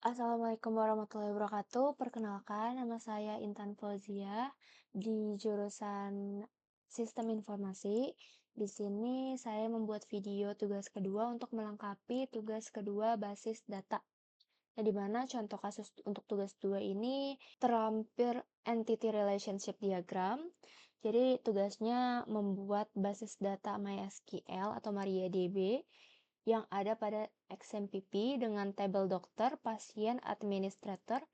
Assalamualaikum warahmatullahi wabarakatuh. Perkenalkan, nama saya Intan Fauzia di jurusan Sistem Informasi. Di sini saya membuat video tugas kedua untuk melengkapi tugas kedua basis data. Nah, di mana contoh kasus untuk tugas 2 ini terlampir entity relationship diagram. Jadi tugasnya membuat basis data MySQL atau MariaDB yang ada pada XMPP dengan tabel dokter, pasien, administrator,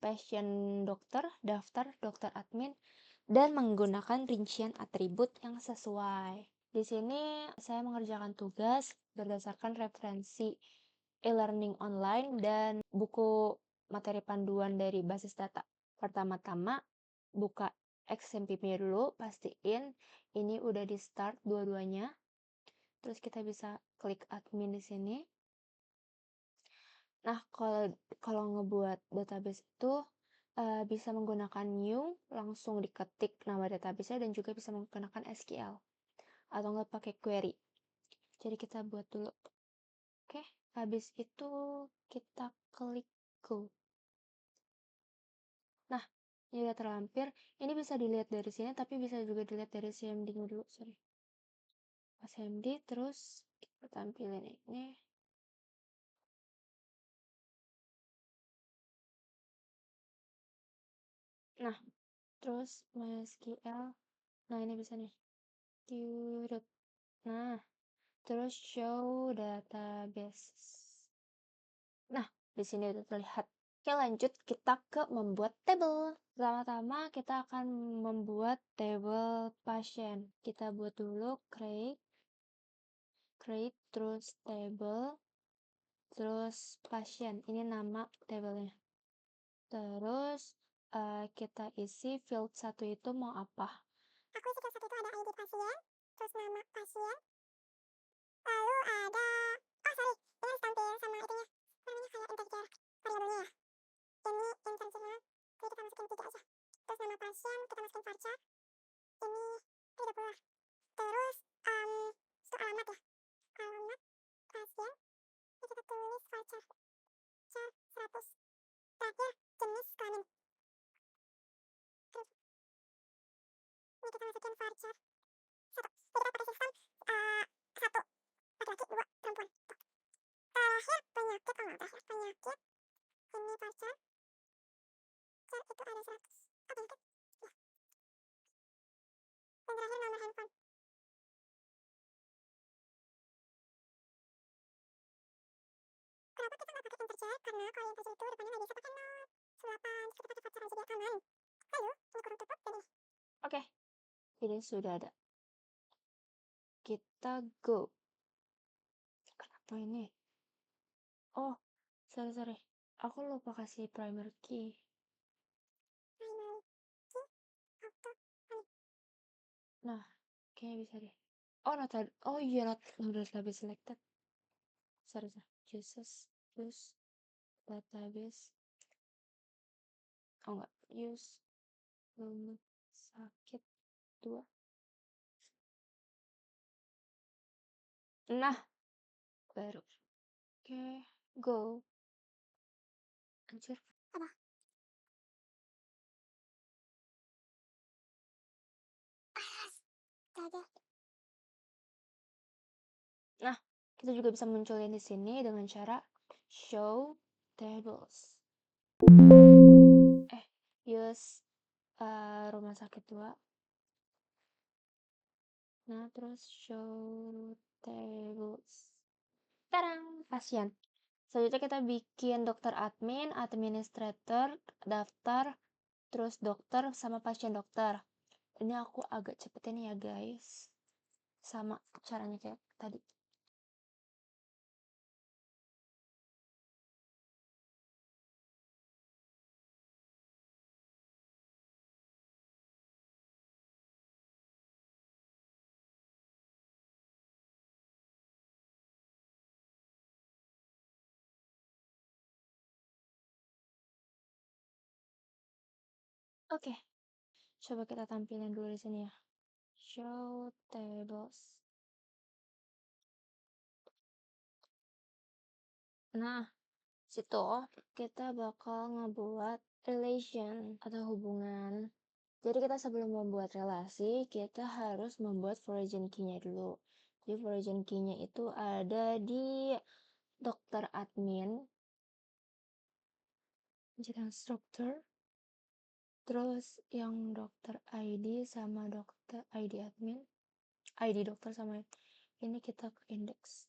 pasien dokter, daftar, dokter admin, dan menggunakan rincian atribut yang sesuai. Di sini saya mengerjakan tugas berdasarkan referensi e-learning online dan buku materi panduan dari basis data. Pertama-tama, buka XMPP dulu, pastiin ini udah di start dua-duanya. Terus kita bisa klik admin di sini. Nah, kalau ngebuat database itu bisa menggunakan new, langsung diketik nama database-nya dan juga bisa menggunakan SQL atau nggak pakai query. Jadi kita buat dulu. Oke, habis itu kita klik go. Nah, ini udah terlampir. Ini bisa dilihat dari sini, tapi bisa juga dilihat dari CMD dulu, sorry. Pas CMD, terus kita tampilin ini. Nah, terus MySQL. Nah, ini bisa nih. Nah, terus show database. Nah, di sini udah terlihat. Oke, lanjut kita ke membuat table. Pertama-tama kita akan membuat table pasien. Kita buat dulu create, terus table, terus pasien. Ini nama tabelnya. Terus kita isi field 1 itu mau apa? Aku isi field 1 itu ada ID pasien, terus nama pasien, lalu ada, oh sorry, ini harus tampil sama itunya, namanya kayak integer variabelnya ya. Ini integernya, jadi kita masukin 3 aja. Terus nama pasien, kita masukin varchar. Ini 30. Terus, itu alamat ya. Alamat pasien, ini kita tulis varchar. Char 100. Terakhir, jenis kelamin. Terus, ini kita masukin varchar 1. Jadi kita pakai sistem 1 laki-laki, 2 perempuan. Terakhir penyakit, oh enggak terakhir penyakit, ini varchar, char itu ada 100. Oh penyakit, ya. Dan terakhir nomor handphone. Kenapa kita nggak pakai integer? Karena kalau integer itu depannya nggak bisa pakai not, 8, kita pakai varchar aja biar aman. Lalu, ini kurung tutup dan ini. Oke, ini sudah ada. Kita go. Kenapa ini? Oh, sorry. Aku lupa kasih primary key. Primary key, auto, on. Nah, kayaknya bisa deh. Oh, oh iya, not database selected. Sorry. Use database. Oh enggak, use rumah sakit 2. Nah, baru. Oke, go. Anjir. Apa? Jadi, Nah, kita juga bisa munculin di sini dengan cara show tables. Use rumah sakit 2. Nah, terus show tables. Tarang, pasien. Selanjutnya kita bikin dokter admin, administrator, daftar, terus dokter sama pasien dokter. Ini aku agak cepetin ya guys. Sama caranya kayak tadi. Oke, coba kita tampilin dulu di sini ya. Show tables. Nah, Situ kita bakal ngebuat relation atau hubungan. Jadi kita sebelum membuat relasi, kita harus membuat foreign key-nya dulu. Jadi foreign key-nya itu ada di dokter admin, jadi instruktur, terus yang dokter ID sama dokter ID admin, ID dokter sama ini kita ke indeks.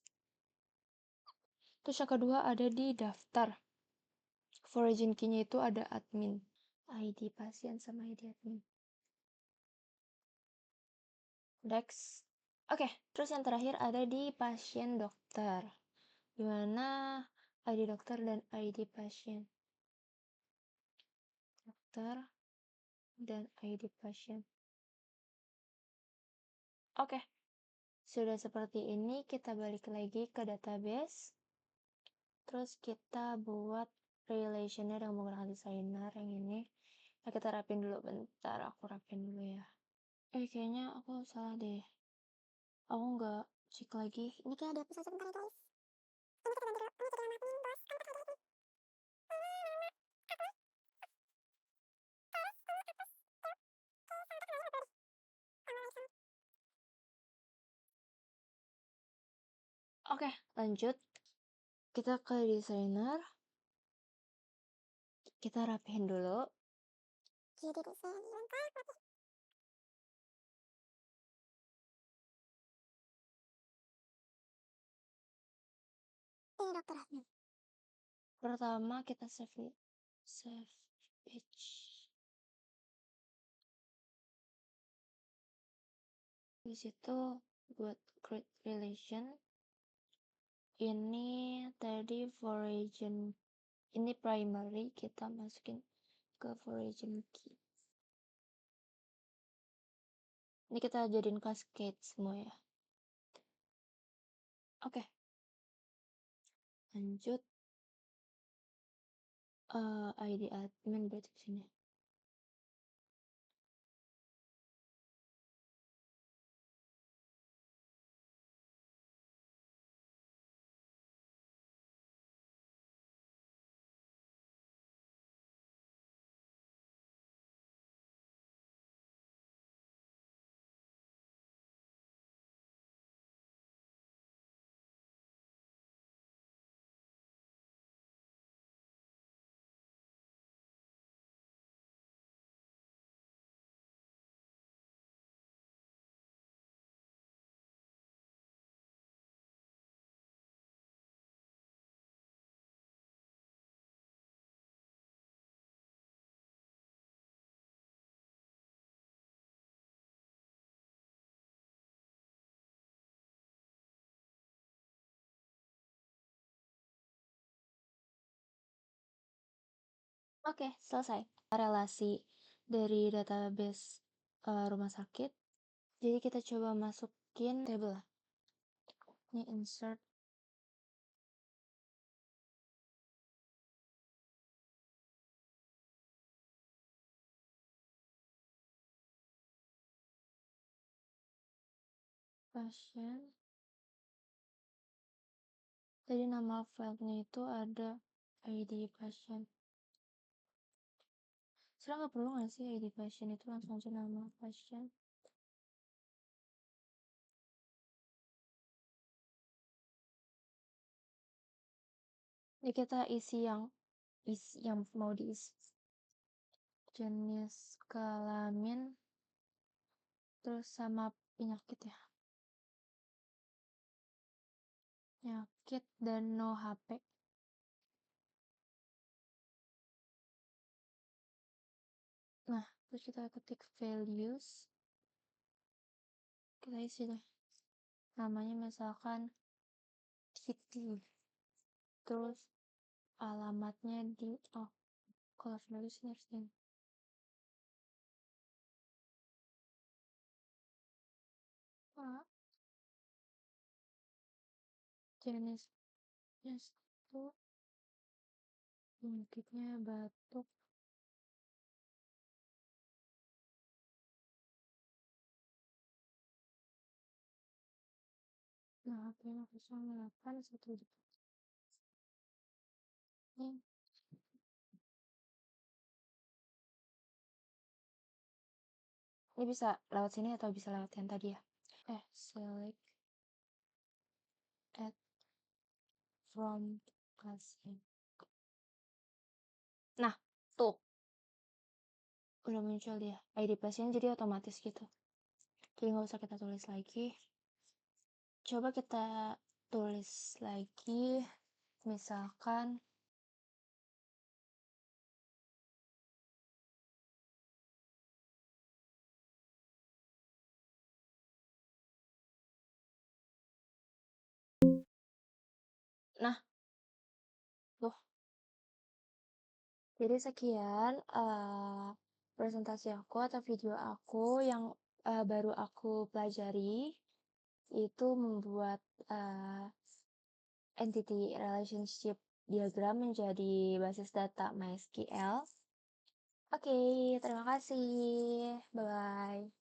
Terus yang kedua ada di daftar. Foreign key-nya itu ada admin, ID pasien sama ID admin. Next. Oke, terus yang terakhir ada di pasien dokter. Dimana ID dokter dan ID pasien. Dokter dan ID pasien. Oke, sudah seperti ini kita balik lagi ke database. Terus kita buat relationnya dengan menggunakan designer yang ini. Nah, kita rapin dulu bentar, aku rapin dulu ya. Kayaknya aku salah deh. Aku nggak cek lagi. Ini kayak ada episode sebentar ya guys. Ini kita ganti dulu. Ini jadi nama admin bos. Kamu pakai ID. Oke, lanjut. Kita ke designer. Kita rapihin dulu. Jadi bisa dilengkap rapi. Ini dokter admin. Pertama kita save page. Di situ buat create relation. Ini tadi foreign, ini primary, kita masukin ke foreign key. Ini kita jadiin cascade semua ya. Oke. Lanjut. ID admin berarti sini. Oke, selesai. Relasi dari database rumah sakit. Jadi kita coba masukin table. Ini insert pasien. Jadi nama filenya itu ada ID pasien. Sekarang nggak perlu nggak sih ID pasien itu langsung aja nama pasien. Jadi kita isi yang mau diisi. Jenis kelamin, terus sama penyakit ya. Penyakit dan no HP. Nah, terus kita ketik values. Kita isi deh. Namanya misalkan Kitty. Terus alamatnya di kalau values ini harus di jenisnya itu penyakitnya batuk. Nah, HP-nya 08 1. Mmm, ini bisa lewat sini atau bisa lewat yang tadi ya? Select add from classroom. Nah, tuh, udah muncul dia, ID pasien jadi otomatis gitu. Jadi nggak usah kita tulis lagi. Coba kita tulis lagi, misalkan nah, tuh. Jadi sekian, presentasi aku atau video aku yang, baru aku pelajari, itu membuat, entity relationship diagram menjadi basis data MySQL. Oke, terima kasih. Bye-bye.